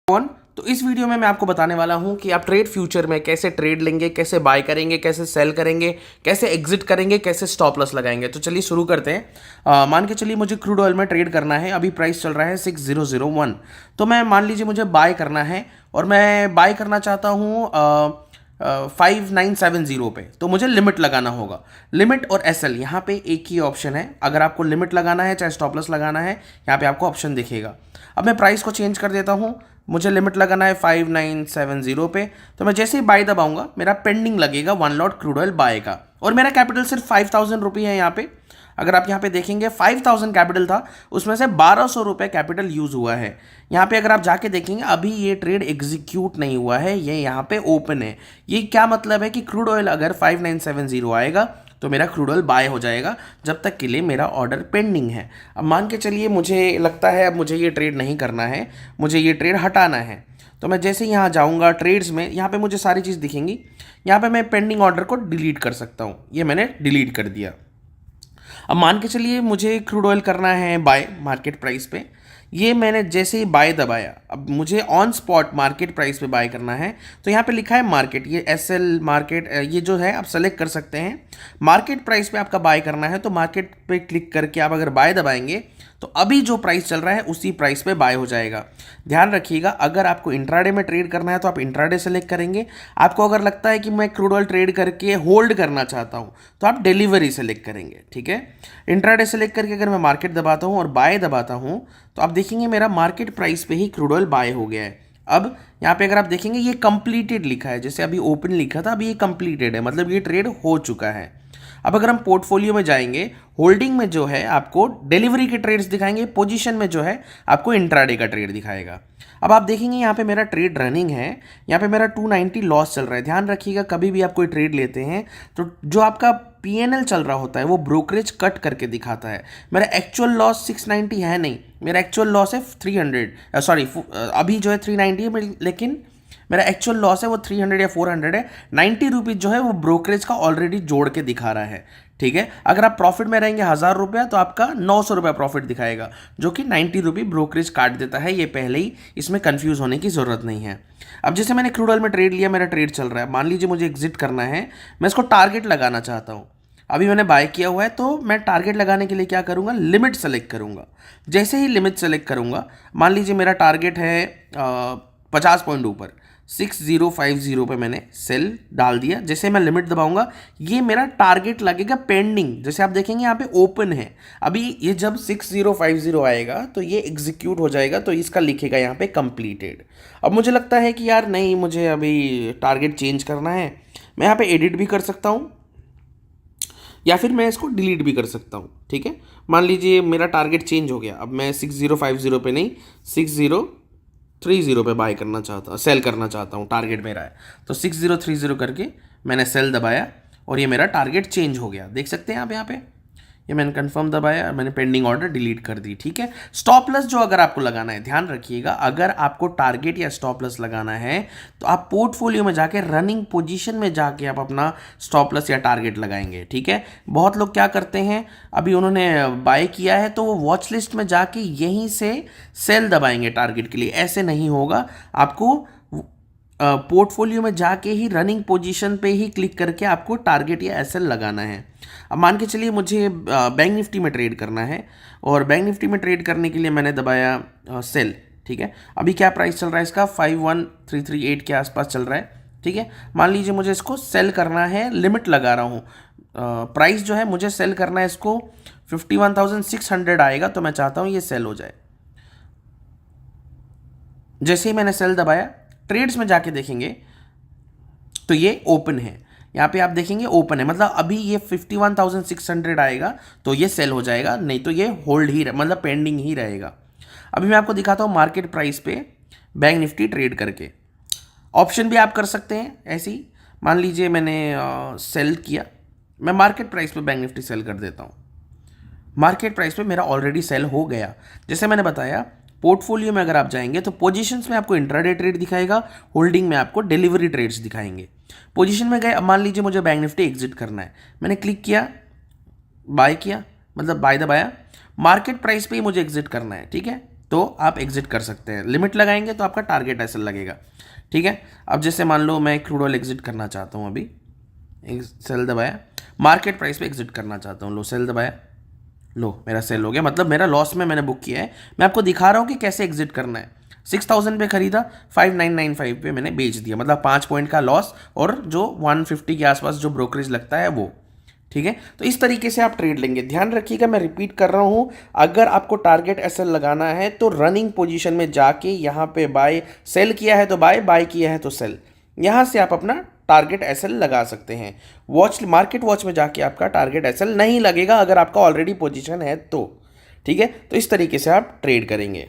कौन। तो इस वीडियो में मैं आपको बताने वाला हूं कि आप ट्रेड फ्यूचर में कैसे ट्रेड लेंगे, कैसे बाय करेंगे, कैसे सेल करेंगे, कैसे एग्जिट करेंगे, कैसे स्टॉप लॉस लगाएंगे। तो चलिए शुरू करते हैं। मान के चलिए मुझे क्रूड ऑयल में ट्रेड करना है। अभी प्राइस चल रहा है 6001। तो मैं मान लीजिए मुझे बाय करना है और मैं बाय करना चाहता हूँ 5970 पे। तो मुझे लिमिट लगाना होगा। लिमिट और एस एल यहाँ पे एक ही ऑप्शन है। अगर आपको लिमिट लगाना है चाहे स्टॉप लॉस लगाना है, यहाँ पे आपको ऑप्शन दिखेगा। अब मैं प्राइस को चेंज कर देता हूँ। मुझे लिमिट लगाना है 5970 पे। तो मैं जैसे ही बाय दबाऊंगा मेरा पेंडिंग लगेगा 1 लॉट क्रूड ऑयल बाय का, और मेरा कैपिटल सिर्फ 5000 रुपये है यहाँ पे। अगर आप यहाँ पे देखेंगे 5000 कैपिटल था, उसमें से 1200 रुपये कैपिटल यूज हुआ है। यहाँ पे अगर आप जाके देखेंगे अभी ये ट्रेड एग्जीक्यूट नहीं हुआ है, ये यहाँ पे ओपन है। ये क्या मतलब है कि क्रूड ऑयल अगर 5970 आएगा तो मेरा क्रूड ऑयल बाय हो जाएगा, जब तक के लिए मेरा ऑर्डर पेंडिंग है। अब मान के चलिए मुझे लगता है अब मुझे ये ट्रेड नहीं करना है, मुझे ये ट्रेड हटाना है। तो मैं जैसे यहाँ जाऊँगा ट्रेड्स में, यहाँ पे मुझे सारी चीज़ दिखेंगी। यहाँ पे मैं पेंडिंग ऑर्डर को डिलीट कर सकता हूँ, ये मैंने डिलीट कर दिया। अब मान के चलिए मुझे क्रूड ऑयल करना है बाय मार्केट प्राइस पे। ये मैंने जैसे ही बाय दबाया, अब मुझे ऑन स्पॉट मार्केट प्राइस पे बाय करना है। तो यहाँ पे लिखा है मार्केट, ये एस एल मार्केट, ये जो है आप सेलेक्ट कर सकते हैं। मार्केट प्राइस पे आपका बाय करना है तो मार्केट पे क्लिक करके आप अगर बाय दबाएंगे तो अभी जो प्राइस चल रहा है उसी प्राइस पे बाय हो जाएगा। ध्यान रखिएगा, अगर आपको इंट्राडे में ट्रेड करना है तो आप इंट्राडे सेलेक्ट करेंगे। आपको अगर लगता है कि मैं क्रूड ऑयल ट्रेड करके होल्ड करना चाहता हूँ तो आप डिलीवरी सेलेक्ट करेंगे। ठीक है, इंट्राडे सेलेक्ट करके अगर मैं मार्केट दबाता हूँ और बाय दबाता हूँ तो आप देखेंगे मेरा मार्केट प्राइस पे ही क्रूड ऑयल बाय हो गया है। अब यहाँ पे अगर आप देखेंगे ये कंप्लीटेड लिखा है, जैसे अभी ओपन लिखा था, अभी ये कंप्लीटेड है, मतलब ये ट्रेड हो चुका है। अब अगर हम पोर्टफोलियो में जाएंगे, होल्डिंग में जो है आपको डिलीवरी के ट्रेड्स दिखाएंगे, पोजीशन में जो है आपको इंट्राडे का ट्रेड दिखाएगा। अब आप देखेंगे यहाँ पे मेरा ट्रेड रनिंग है, यहाँ पे मेरा 290 लॉस चल रहा है। ध्यान रखिएगा, कभी भी आप कोई ट्रेड लेते हैं तो जो आपका पीएनएल चल रहा होता है वो ब्रोकरेज कट करके दिखाता है। मेरा एक्चुअल लॉस 690 है नहीं, मेरा एक्चुअल लॉस है 300, सॉरी अभी जो है 390 है, लेकिन मेरा एक्चुअल लॉस है वो 300 या 400 है। 90 रुपीज़ जो है वो ब्रोकरेज का ऑलरेडी जोड़ के दिखा रहा है। ठीक है, अगर आप प्रॉफिट में रहेंगे 1000 रुपया तो आपका 900 रुपया प्रॉफिट दिखाएगा, जो कि 90 रुपये ब्रोकरेज काट देता है। ये पहले ही, इसमें कंफ्यूज होने की ज़रूरत नहीं है। अब जैसे मैंने क्रूड ऑयल में ट्रेड लिया, मेरा ट्रेड चल रहा है, मान लीजिए मुझे एग्जिट करना है, मैं इसको टारगेट लगाना चाहता हूँ। अभी मैंने बाय किया हुआ है तो मैं टारगेट लगाने के लिए क्या करूँगा, लिमिट सेलेक्ट करूँगा। जैसे ही लिमिट सेलेक्ट करूँगा, मान लीजिए मेरा टारगेट है 50 पॉइंट ऊपर, 6050 पे मैंने सेल डाल दिया। जैसे मैं लिमिट दबाऊंगा ये मेरा टारगेट लगेगा पेंडिंग। जैसे आप देखेंगे यहाँ पे ओपन है, अभी ये जब 6050 आएगा तो ये एग्जीक्यूट हो जाएगा, तो इसका लिखेगा यहाँ पे कंप्लीटेड। अब मुझे लगता है कि यार नहीं, मुझे अभी टारगेट चेंज करना है। मैं यहाँ पे एडिट भी कर सकता हूँ या फिर मैं इसको डिलीट भी कर सकता हूँ। ठीक है, मान लीजिए मेरा टारगेट चेंज हो गया, अब मैं 6050 पे नहीं 6030 पे बाय करना चाहता हूँ, सेल करना चाहता हूँ, टारगेट मेरा है। तो 6030 करके मैंने सेल दबाया और ये मेरा टारगेट चेंज हो गया। देख सकते हैं आप यहाँ पे, ये मैंने कंफर्म दबाया, मैंने पेंडिंग ऑर्डर डिलीट कर दी। ठीक है, स्टॉप लॉस जो अगर आपको लगाना है, ध्यान रखिएगा, अगर आपको टारगेट या स्टॉप लॉस लगाना है तो आप पोर्टफोलियो में जाके रनिंग पोजीशन में जाके आप अपना स्टॉप लॉस या टारगेट लगाएंगे। ठीक है, बहुत लोग क्या करते हैं, अभी उन्होंने बाय किया है तो वो वॉच लिस्ट में जाके यहीं से सेल दबाएंगे टारगेट के लिए। ऐसे नहीं होगा, आपको पोर्टफोलियो में जाके ही रनिंग पोजीशन पे ही क्लिक करके आपको टारगेट या एसएल लगाना है। अब मान के चलिए मुझे बैंक निफ्टी में ट्रेड करना है, और बैंक निफ्टी में ट्रेड करने के लिए मैंने दबाया सेल। ठीक है, अभी क्या प्राइस चल रहा है इसका, 51338 के आसपास चल रहा है। ठीक है, मान लीजिए मुझे इसको सेल करना है, लिमिट लगा रहा हूँ। प्राइस जो है मुझे सेल करना है इसको 51,600 आएगा, तो मैं चाहता हूँ ये सेल हो जाए। जैसे ही मैंने सेल दबाया, ट्रेड्स में जाके देखेंगे तो ये ओपन है। यहाँ पे आप देखेंगे ओपन है, मतलब अभी ये 51,600 आएगा तो ये सेल हो जाएगा, नहीं तो ये होल्ड ही मतलब पेंडिंग ही रहेगा। अभी मैं आपको दिखाता हूँ मार्केट प्राइस पे बैंक निफ्टी ट्रेड करके। ऑप्शन भी आप कर सकते हैं ऐसे ही। मान लीजिए मैंने सेल किया, मैं मार्केट प्राइस पे बैंक निफ्टी सेल कर देता हूँ। मार्केट प्राइस पे मेरा ऑलरेडी सेल हो गया। जैसे मैंने बताया, पोर्टफोलियो में अगर आप जाएंगे तो पोजीशंस में आपको इंट्राडे ट्रेड दिखाएगा, होल्डिंग में आपको डिलीवरी ट्रेड्स दिखाएंगे। पोजीशन में गए, अब मान लीजिए मुझे बैंक निफ्टी एग्जिट करना है, मैंने क्लिक किया, बाय किया, मतलब बाय दबाया, मार्केट प्राइस पे ही मुझे एग्जिट करना है। ठीक है, तो आप एग्जिट कर सकते हैं। लिमिट लगाएंगे तो आपका टारगेट एसएल लगेगा, ठीक है। अब जैसे मान लो मैं क्रूड ऑयल एग्जिट करना चाहता हूँ, अभी सेल दबाया, मार्केट प्राइस पे एग्जिट करना चाहता हूँ, लो सेल दबाया, लो मेरा सेल हो गया, मतलब मेरा लॉस में मैंने बुक किया है। मैं आपको दिखा रहा हूँ कि कैसे एग्जिट करना है। 6000 पे खरीदा, 5995 पे मैंने बेच दिया, मतलब 5 पॉइंट का लॉस, और जो 150 के आसपास जो ब्रोकरेज लगता है वो, ठीक है। तो इस तरीके से आप ट्रेड लेंगे। ध्यान रखिएगा, मैं रिपीट कर रहा हूँ, अगर आपको टारगेट एसएल लगाना है तो रनिंग पोजीशन में जाके यहाँ पे बाय, सेल किया है तो बाय, बाय किया है तो सेल, यहाँ से आप अपना टारगेट एसएल लगा सकते हैं। वॉच, मार्केट वॉच में जाके आपका टारगेट एसएल नहीं लगेगा अगर आपका ऑलरेडी पोजीशन है तो, ठीक है। तो इस तरीके से आप ट्रेड करेंगे।